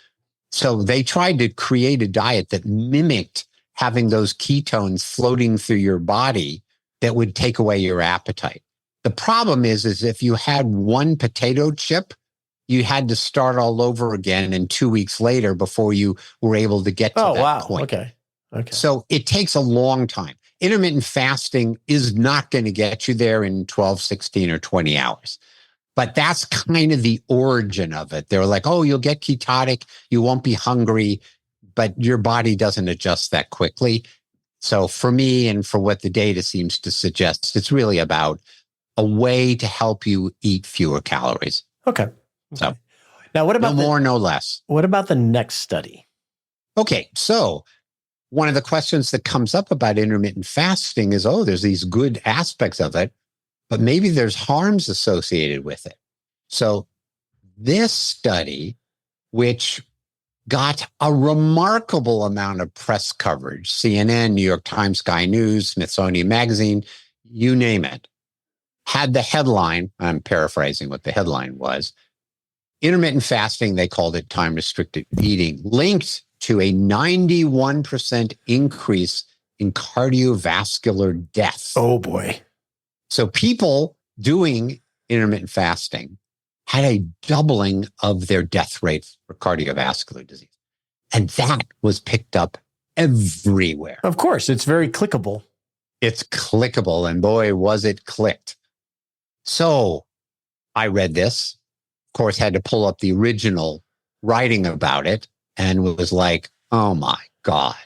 So they tried to create a diet that mimicked having those ketones floating through your body that would take away your appetite. The problem is if you had one potato chip, you had to start all over again and 2 weeks later before you were able to get to that point. Okay. So it takes a long time. Intermittent fasting is not going to get you there in 12, 16, or 20 hours. But that's kind of the origin of it. They're like, oh, you'll get ketotic, you won't be hungry, but your body doesn't adjust that quickly. So for me, and for what the data seems to suggest, it's really about a way to help you eat fewer calories. Okay. So now what about no more, no less. What about the next study? Okay. So one of the questions that comes up about intermittent fasting is, oh, there's these good aspects of it, but maybe there's harms associated with it. So this study, which got a remarkable amount of press coverage, CNN, New York Times, Sky News, Smithsonian Magazine, you name it, had the headline, I'm paraphrasing what the headline was, intermittent fasting, they called it time-restricted eating, linked to a 91% increase in cardiovascular death. Oh, boy. So people doing intermittent fasting had a doubling of their death rates for cardiovascular disease. And that was picked up everywhere. Of course, it's very clickable. It's clickable, and boy, was it clicked. So I read this, of course, had to pull up the original writing about it, and was like, oh my God,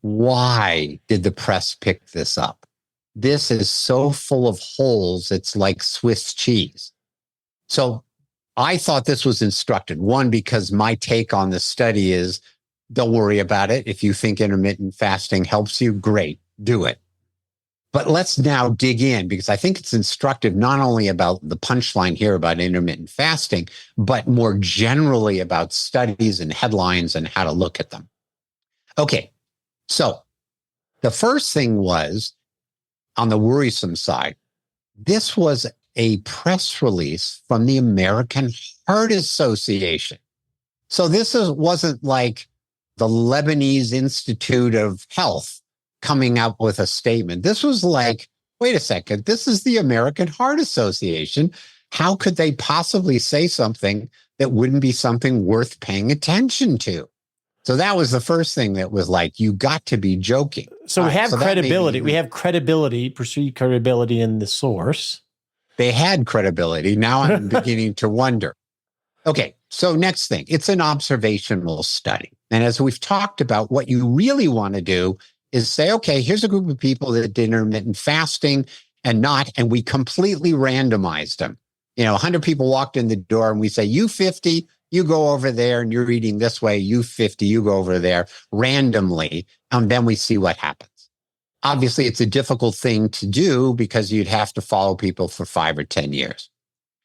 why did the press pick this up? This is so full of holes, it's like Swiss cheese. So I thought this was instructive. One, because my take on the study is, don't worry about it. If you think intermittent fasting helps you, great, do it. But let's now dig in, because I think it's instructive not only about the punchline here about intermittent fasting, but more generally about studies and headlines and how to look at them. Okay, so the first thing was, on the worrisome side, this was a press release from the American Heart Association. So this wasn't like the Lebanese Institute of Health coming up with a statement. This was like, wait a second, this is the American Heart Association. How could they possibly say something that wouldn't be something worth paying attention to? So that was the first thing that was like, you got to be joking. So we have credibility. We have credibility, perceived credibility in the source. They had credibility. Now I'm beginning to wonder. Okay, so next thing, it's an observational study. And as we've talked about, what you really want to do is say, okay, here's a group of people that did intermittent fasting and not, and we completely randomized them. 100 people walked in the door and we say, you 50, you go over there and you're eating this way. You 50, you go over there randomly. And then we see what happens. Obviously, it's a difficult thing to do because you'd have to follow people for 5 or 10 years.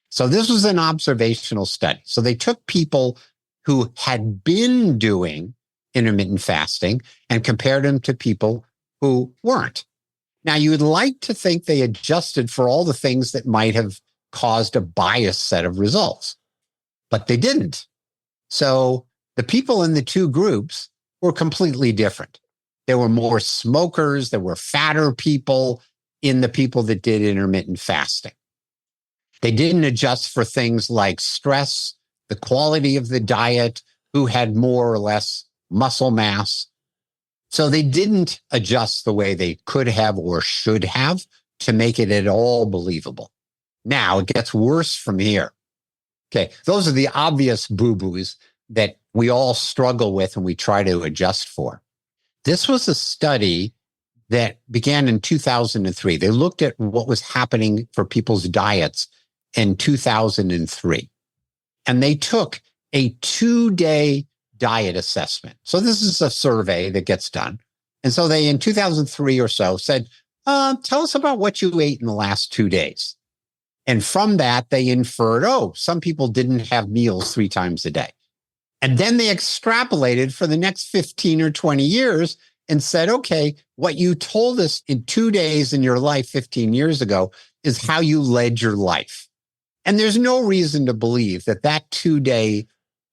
So this was an observational study. So they took people who had been doing intermittent fasting and compared them to people who weren't. Now, you would like to think they adjusted for all the things that might have caused a biased set of results, but they didn't. So the people in the two groups were completely different. There were more smokers, there were fatter people in the people that did intermittent fasting. They didn't adjust for things like stress, the quality of the diet, who had more or less muscle mass. So they didn't adjust the way they could have or should have to make it at all believable. Now it gets worse from here. Okay, those are the obvious boo-boos that we all struggle with and we try to adjust for. This was a study that began in 2003. They looked at what was happening for people's diets in 2003. And they took a 2-day diet assessment. So this is a survey that gets done. And so they, in 2003 or so, said, tell us about what you ate in the last 2 days. And from that, they inferred, some people didn't have meals 3 times a day. And then they extrapolated for the next 15 or 20 years and said, okay, what you told us in 2 days in your life 15 years ago is how you led your life. And there's no reason to believe that 2-day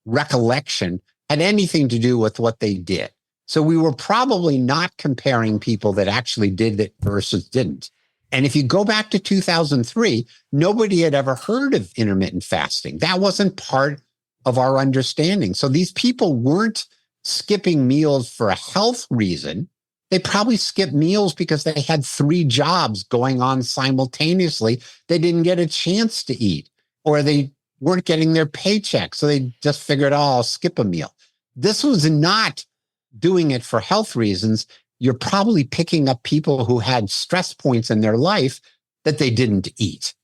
recollection had anything to do with what they did. So we were probably not comparing people that actually did it versus didn't. And if you go back to 2003, nobody had ever heard of intermittent fasting. That wasn't part of our understanding. So these people weren't skipping meals for a health reason. They probably skipped meals because they had 3 jobs going on simultaneously. They didn't get a chance to eat, or they weren't getting their paycheck. So they just figured, oh, I'll skip a meal. This was not doing it for health reasons. You're probably picking up people who had stress points in their life that they didn't eat.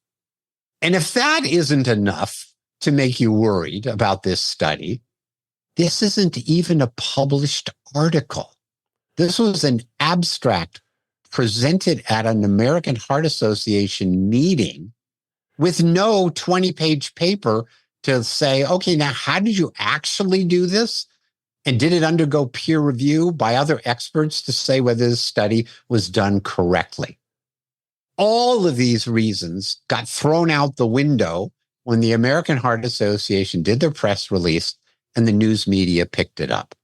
And if that isn't enough to make you worried about this study, this isn't even a published article. This was an abstract presented at an American Heart Association meeting with no 20-page paper to say, okay, now how did you actually do this? And did it undergo peer review by other experts to say whether this study was done correctly? All of these reasons got thrown out the window when the American Heart Association did their press release and the news media picked it up.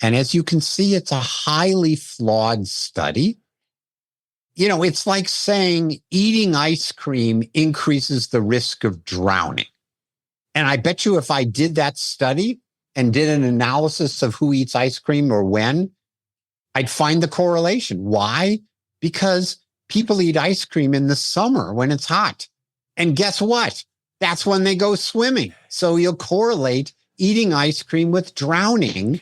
And as you can see, it's a highly flawed study. You know, it's like saying eating ice cream increases the risk of drowning. And I bet you if I did that study and did an analysis of who eats ice cream or when, I'd find the correlation. Why? Because people eat ice cream in the summer when it's hot. And guess what? That's when they go swimming. So you'll correlate eating ice cream with drowning.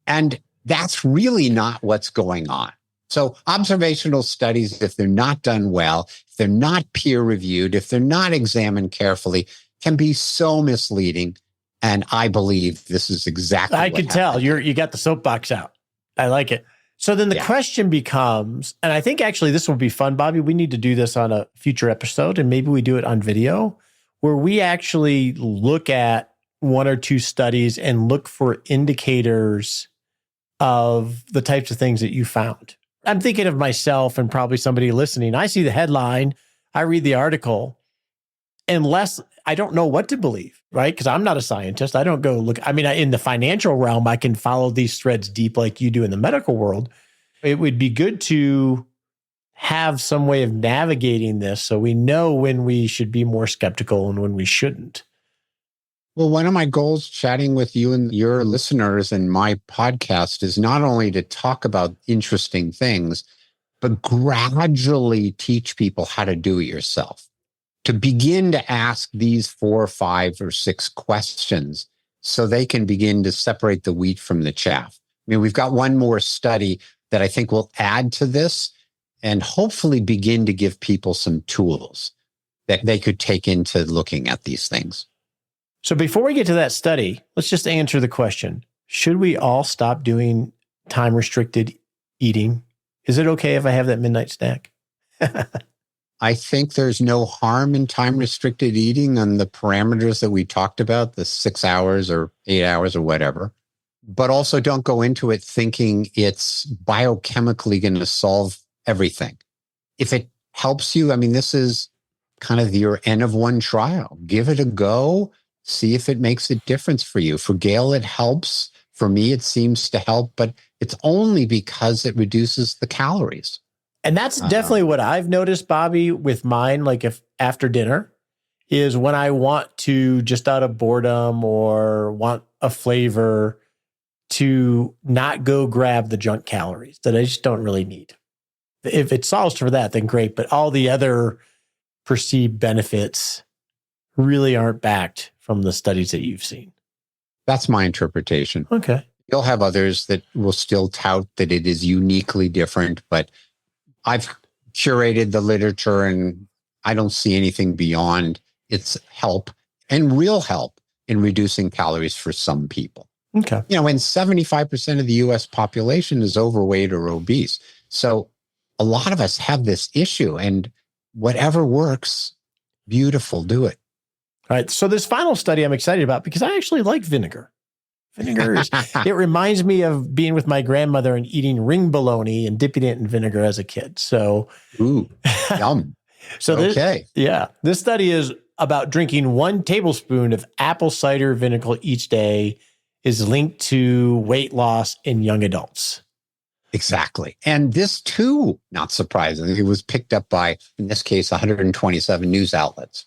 And that's really not what's going on. So observational studies, if they're not done well, if they're not peer reviewed, if they're not examined carefully, can be so misleading. And I believe this is exactly I could tell you got the soapbox out. I like it. So then the question becomes, and I think actually this will be fun, Bobby. We need to do this on a future episode, and maybe we do it on video, where we actually look at 1 or 2 studies and look for indicators of the types of things that you found. I'm thinking of myself and probably somebody listening. I see the headline, I read the article, unless I don't know what to believe, right? Because I'm not a scientist. I don't go look. I mean, in the financial realm, I can follow these threads deep like you do in the medical world. It would be good to have some way of navigating this so we know when we should be more skeptical and when we shouldn't. Well, one of my goals chatting with you and your listeners and my podcast is not only to talk about interesting things, but gradually teach people how to do it yourself. To begin to ask these 4, 5, or 6 questions so they can begin to separate the wheat from the chaff. I mean, we've got one more study that I think will add to this and hopefully begin to give people some tools that they could take into looking at these things. So before we get to that study, let's just answer the question. Should we all stop doing time-restricted eating? Is it okay if I have that midnight snack? I think there's no harm in time-restricted eating on the parameters that we talked about, the 6 hours or 8 hours or whatever. But also don't go into it thinking it's biochemically going to solve everything. If it helps you, I mean, this is kind of your N of 1 trial. Give it a go. See if it makes a difference for you. For Gail, it helps. For me, it seems to help, but it's only because it reduces the calories. And that's definitely what I've noticed, Bobby, with mine, like if after dinner, is when I want to, just out of boredom or want a flavor, to not go grab the junk calories that I just don't really need. If it solves for that, then great. But all the other perceived benefits really aren't backed from the studies that you've seen. That's my interpretation. Okay. You'll have others that will still tout that it is uniquely different, but I've curated the literature and I don't see anything beyond its help and real help in reducing calories for some people. Okay. You know, when 75% of the US population is overweight or obese. So a lot of us have this issue, and whatever works, beautiful, do it. All right. So this final study I'm excited about because I actually like vinegar. Vinegar is, it reminds me of being with my grandmother and eating ring bologna and dipping it in vinegar as a kid. So, ooh, yum. So this study is about drinking 1 tablespoon of apple cider vinegar each day is linked to weight loss in young adults. Exactly. And this too, not surprisingly, was picked up by, in this case, 127 news outlets.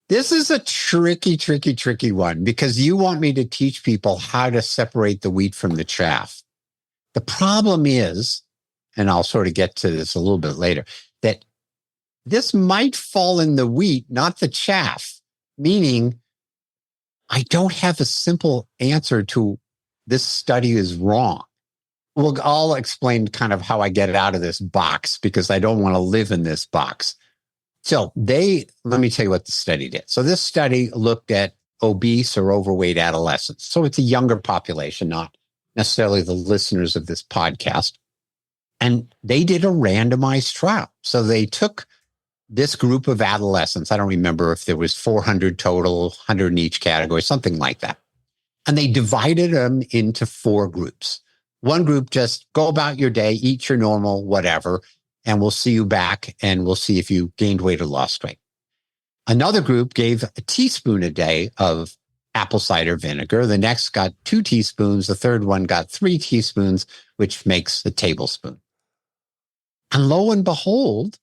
This is a tricky one because you want me to teach people how to separate the wheat from the chaff. The problem is, and I'll sort of get to this a little bit later, that this might fall in the wheat, not the chaff, meaning I don't have a simple answer to this study is wrong. Well, I'll explain kind of how I get it out of this box because I don't want to live in this box. So let me tell you what the study did. So this study looked at obese or overweight adolescents. So it's a younger population, not necessarily the listeners of this podcast. And they did a randomized trial. So they took this group of adolescents. I don't remember if there was 400 total, 100 in each category, something like that. And they divided them into 4 groups. One group just go about your day, eat your normal, whatever, and we'll see you back and we'll see if you gained weight or lost weight. Another group gave a teaspoon a day of apple cider vinegar. The next got 2 teaspoons. The third one got 3 teaspoons, which makes a tablespoon. And lo and behold,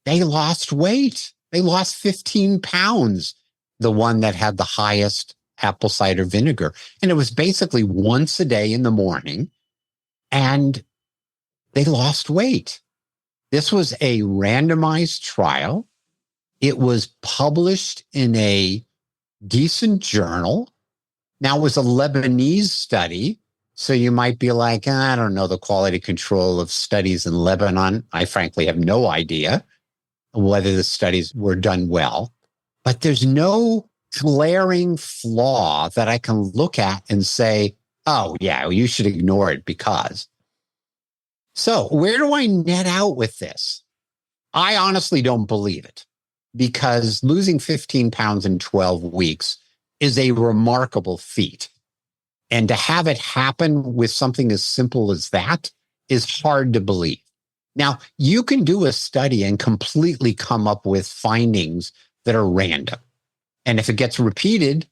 they lost weight. They lost 15 pounds, the one that had the highest apple cider vinegar. And it was basically once a day in the morning, and they lost weight. This was a randomized trial. It was published in a decent journal. Now, it was a Lebanese study, so you might be like, I don't know the quality control of studies in Lebanon. I frankly have no idea whether the studies were done well, but there's no glaring flaw that I can look at and say, oh, yeah, you should ignore it because. So where do I net out with this? I honestly don't believe it because losing 15 pounds in 12 weeks is a remarkable feat. And to have it happen with something as simple as that is hard to believe. Now, you can do a study and completely come up with findings that are random. And if it gets repeated,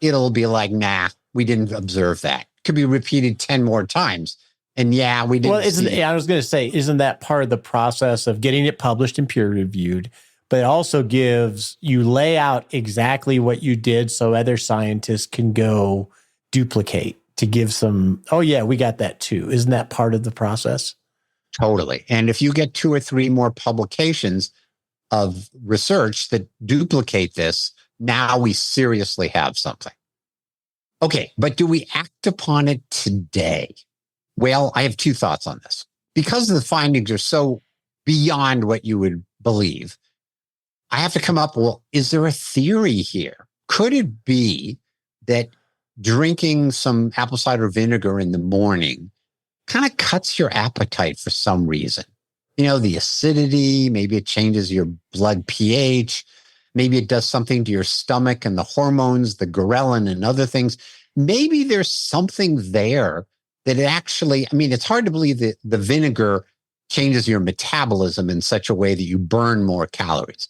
it'll be like, nah, we didn't observe that. It could be repeated 10 more times. And yeah, we didn't. Well, I was going to say, isn't that part of the process of getting it published and peer reviewed? But it also you lay out exactly what you did so other scientists can go duplicate to give some, oh yeah, we got that too. Isn't that part of the process? Totally. And if you get 2 or 3 more publications of research that duplicate this, now we seriously have something. Okay, but do we act upon it today? Well, I have 2 thoughts on this. Because the findings are so beyond what you would believe, I have to come up, well, is there a theory here? Could it be that drinking some apple cider vinegar in the morning kind of cuts your appetite for some reason? You know, the acidity, maybe it changes your blood pH. Maybe it does something to your stomach and the hormones, the ghrelin and other things. Maybe there's something there that it actually, I mean, it's hard to believe that the vinegar changes your metabolism in such a way that you burn more calories.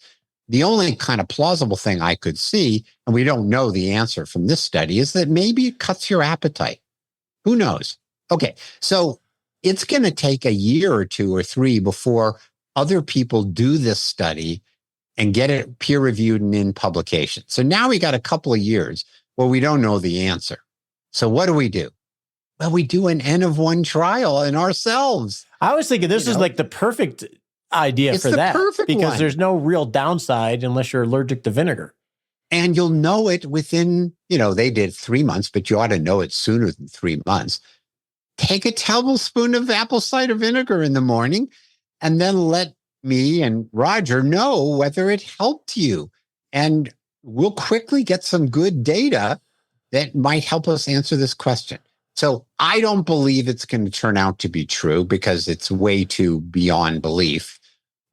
The only kind of plausible thing I could see, and we don't know the answer from this study, is that maybe it cuts your appetite. Who knows? Okay, so it's going to take a year or 2 or 3 before other people do this study and get it peer reviewed and in publication. So now we got a couple of years where we don't know the answer. So what do? Well, we do an N of 1 trial in ourselves. I was thinking this is like the perfect idea for that because there's no real downside unless you're allergic to vinegar. And you'll know it within, they did 3 months, but you ought to know it sooner than 3 months. Take a tablespoon of apple cider vinegar in the morning and then let me and Roger know whether it helped you. And we'll quickly get some good data that might help us answer this question. So I don't believe it's going to turn out to be true because it's way too beyond belief.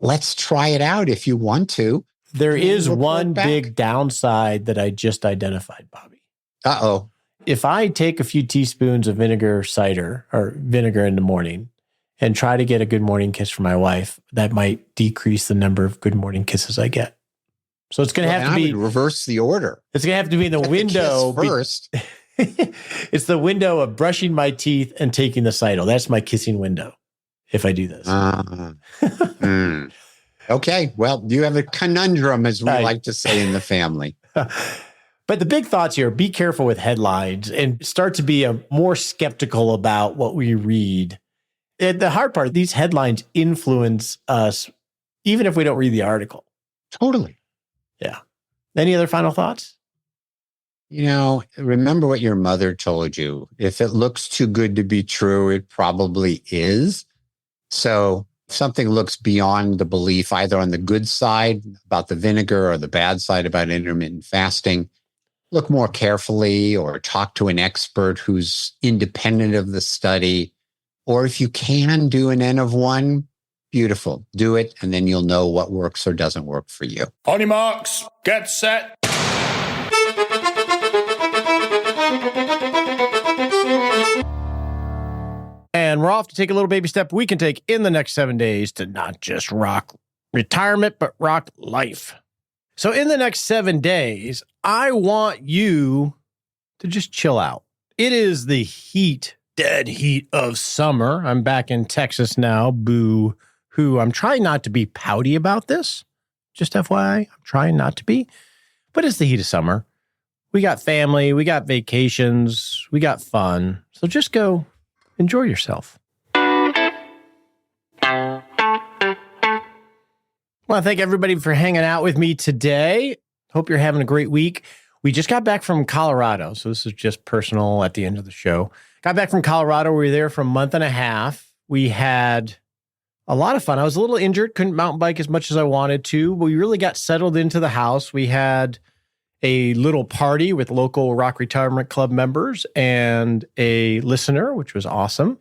Let's try it out if you want to. There is one big downside that I just identified, Bobby. Uh-oh. If I take a few teaspoons of cider or vinegar in the morning and try to get a good morning kiss from my wife, that might decrease the number of good morning kisses I get. So it's going to have to be reverse the order. It's going to have to be in the window first. It's the window of brushing my teeth and taking the Cyto. That's my kissing window if I do this. Okay. Well, you have a conundrum, as we like to say in the family. But the big thoughts here, be careful with headlines and start to be more skeptical about what we read. And the hard part, these headlines influence us, even if we don't read the article. Totally. Yeah. Any other final thoughts? Remember what your mother told you. If it looks too good to be true, it probably is. So if something looks beyond the belief, either on the good side about the vinegar or the bad side about intermittent fasting, look more carefully or talk to an expert who's independent of the study. Or if you can do an N of 1, beautiful. Do it, and then you'll know what works or doesn't work for you. On your marks, get set. And we're off to take a little baby step we can take in the next 7 days to not just rock retirement, but rock life. So in the next 7 days, I want you to just chill out. It is the dead heat of summer. I'm back in Texas now. Boo-hoo. I'm trying not to be pouty about this. Just FYI, I'm trying not to be. But it's the heat of summer. We got family, we got vacations, we got fun. So just go enjoy yourself. I want to thank everybody for hanging out with me today. Hope you're having a great week. We just got back from Colorado, so this is just personal at the end of the show. Got back from Colorado. We were there for a month and a half. We had a lot of fun. I was a little injured, couldn't mountain bike as much as I wanted to, but we really got settled into the house. We had a little party with local Rock Retirement Club members and a listener, which was awesome.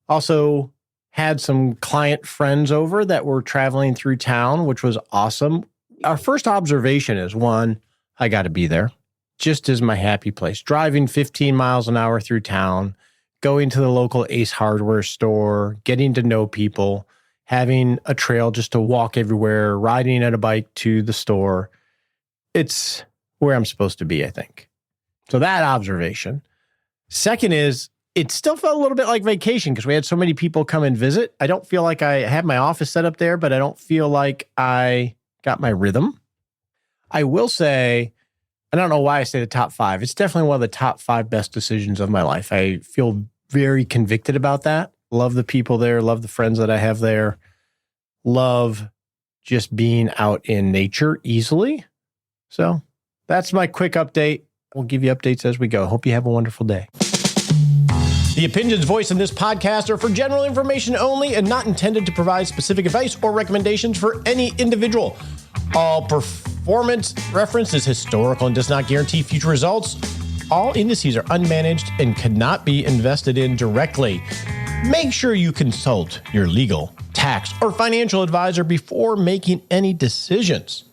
Also had some client friends over that were traveling through town, which was awesome. Our first observation is, one, I got to be there. Just as my happy place. Driving 15 miles an hour through town, going to the local Ace Hardware store, getting to know people, having a trail just to walk everywhere, riding at a bike to the store. It's where I'm supposed to be, I think. So that observation. Second is, it still felt a little bit like vacation because we had so many people come and visit. I don't feel like I had my office set up there, but I don't feel like I got my rhythm. I will say, I don't know why I say the top 5. It's definitely one of the top 5 best decisions of my life. I feel very convicted about that. Love the people there. Love the friends that I have there. Love just being out in nature easily. So that's my quick update. We'll give you updates as we go. Hope you have a wonderful day. The opinions voiced in this podcast are for general information only and not intended to provide specific advice or recommendations for any individual. All performance reference is historical and does not guarantee future results. All indices are unmanaged and cannot be invested in directly. Make sure you consult your legal, tax, or financial advisor before making any decisions.